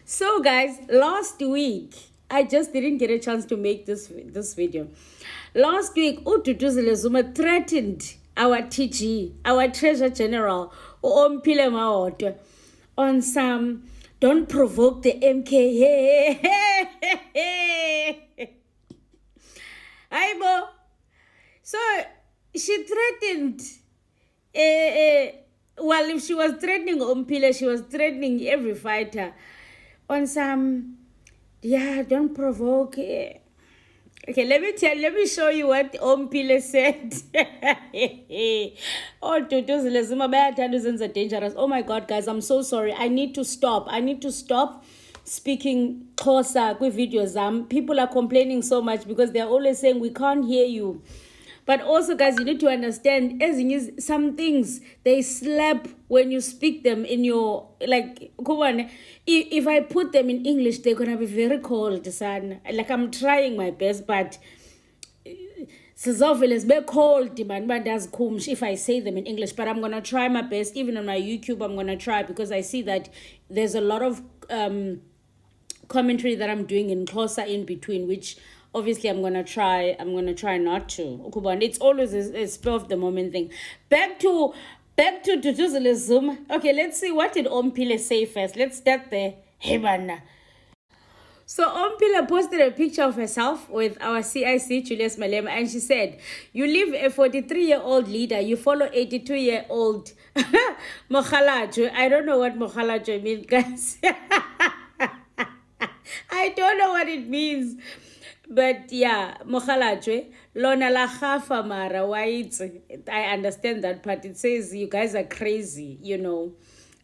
So guys, last week I just didn't get a chance to make this video. Last week uDuduzile Zuma threatened our TG, our Treasurer General, Ompile Maotwe, on some don't provoke the MK. Aibo. So she threatened well, if she was threatening Ompile, she was threatening every fighter on some, yeah, don't provoke. Okay, let me show you what Ompile said. Oh, Duduzile Zuma are dangerous. Oh my God, guys, I'm so sorry. I need to stop speaking Xhosa with videos. People are complaining so much because they're always saying we can't hear you. But also, guys, you need to understand, some things, they slap when you speak them in your, like, if I put them in English, they're going to be very cold, son. Like, I'm trying my best, but it's very cold, man, but that's cool if I say them in English. But I'm going to try my best. Even on my YouTube, I'm going to try, because I see that there's a lot of commentary that I'm doing in Xhosa in between, which obviously I'm gonna try not to. It's always a spur of the moment thing. Back to Duduzile Zuma. Okay, let's see, what did Ompile say first. Let's start there. Hey man. So Ompile posted a picture of herself with our CIC Julius Malema, and she said, "You leave a 43-year-old leader, you follow 82-year-old Mokhalajwe." I don't know what Mokhalajwe means, guys. I don't know what it means. But yeah, Mokhalajwe, Lona la khafa mara waitse. I understand that part. It says you guys are crazy, you know.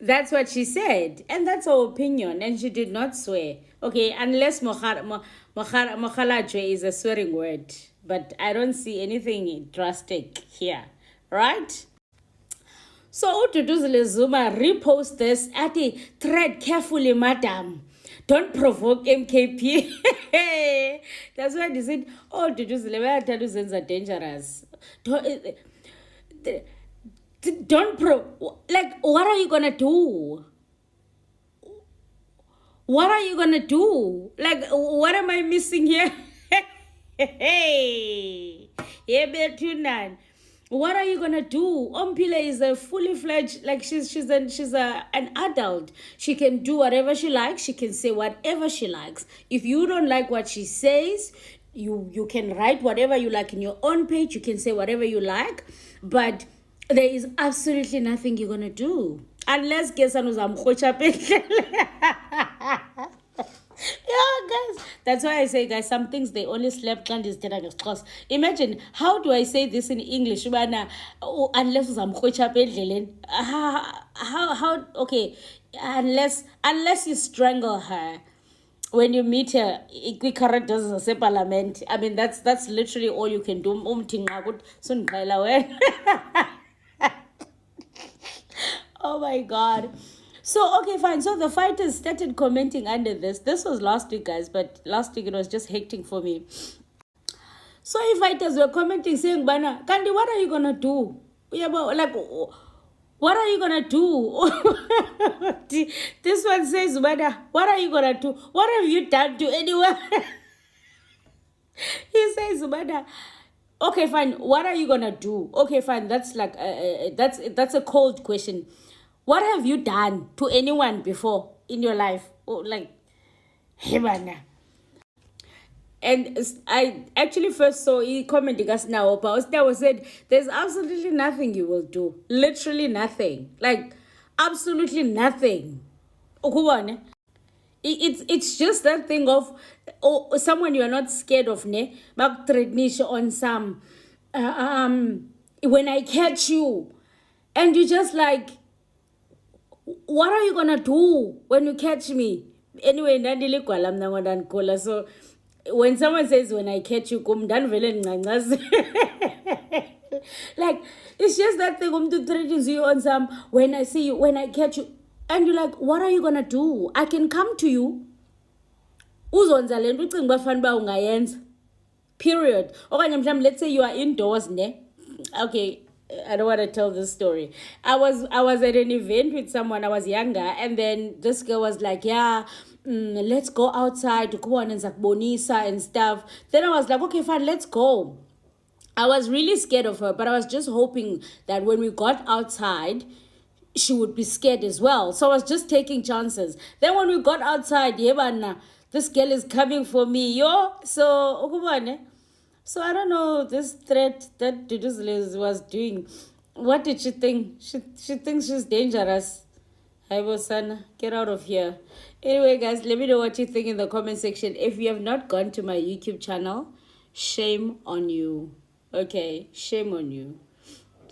That's what she said. And that's her opinion. And she did not swear. Okay, unless Mokhalajwe is a swearing word. But I don't see anything drastic here. Right? So uDuduzile Zuma repost this at the tread carefully, madam. Don't provoke MKP. That's why they said, oh, Duduzile are dangerous. Don't like, what are you gonna do? What are you gonna do? Like, what am I missing here? Hey, what are you gonna do? Ompile is a fully fledged, like she's an adult. She can do whatever she likes. She can say whatever she likes. If you don't like what she says, you can write whatever you like in your own page. You can say whatever you like, but there is absolutely nothing you're gonna do unless yeah, guys. That's why I say, guys, some things they only slap candies. Imagine, how do I say this in English? Unless how okay, unless you strangle her when you meet her, characters as parliament. I mean, that's literally all you can do. Oh my God. So, okay, fine. So the fighters started commenting under this. This was last week, guys, but last week it was just hectic for me. So the fighters were commenting saying, Bana, Kandi, what are you going to do? Yeah, but like, what are you going to do? This one says, Bana, what are you going to do? What have you done to anyone? He says, Bana, okay, fine. What are you going to do? Okay, fine. That's like, that's a cold question. What have you done to anyone before in your life? Oh, like, Hebana. And I actually first saw he commenting us now about that was said, there's absolutely nothing you will do. Literally nothing. Like, absolutely nothing. It's just that thing of someone you are not scared of, ne? On some when I catch you, and you just like, what are you gonna do when you catch me? Anyway, so when someone says when I catch you, like, it's just that thing to threatens you on some when I see you, when I catch you, and you're like, what are you gonna do? I can come to you. Period. Let's say you are indoors, ne? Okay, I don't want to tell this story. I was at an event with someone. I was younger, and then this girl was like, "Yeah, let's go outside to go on and bonisa and stuff." Then I was like, "Okay, fine, let's go." I was really scared of her, but I was just hoping that when we got outside, she would be scared as well. So I was just taking chances. Then when we got outside, yebana, this girl is coming for me, yo. So ukubone. So I don't know this threat that Zizwele was doing. What did she think? She thinks she's dangerous. Hi, Bosana, get out of here. Anyway, guys, let me know what you think in the comment section. If you have not gone to my YouTube channel, shame on you. Okay, shame on you.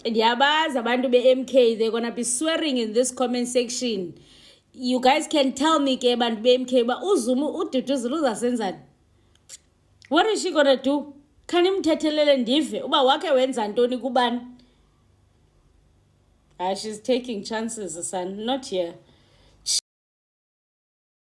Yabaz abantu be-MK, they're gonna be swearing in this comment section. You guys can tell me ke bantu be-MK, but uzumu uDuduzile uzasenzani? What is she gonna do? Khanimthethelele ndive uba wakhe wenza ntoni kubani? She's taking chances, son. Not here.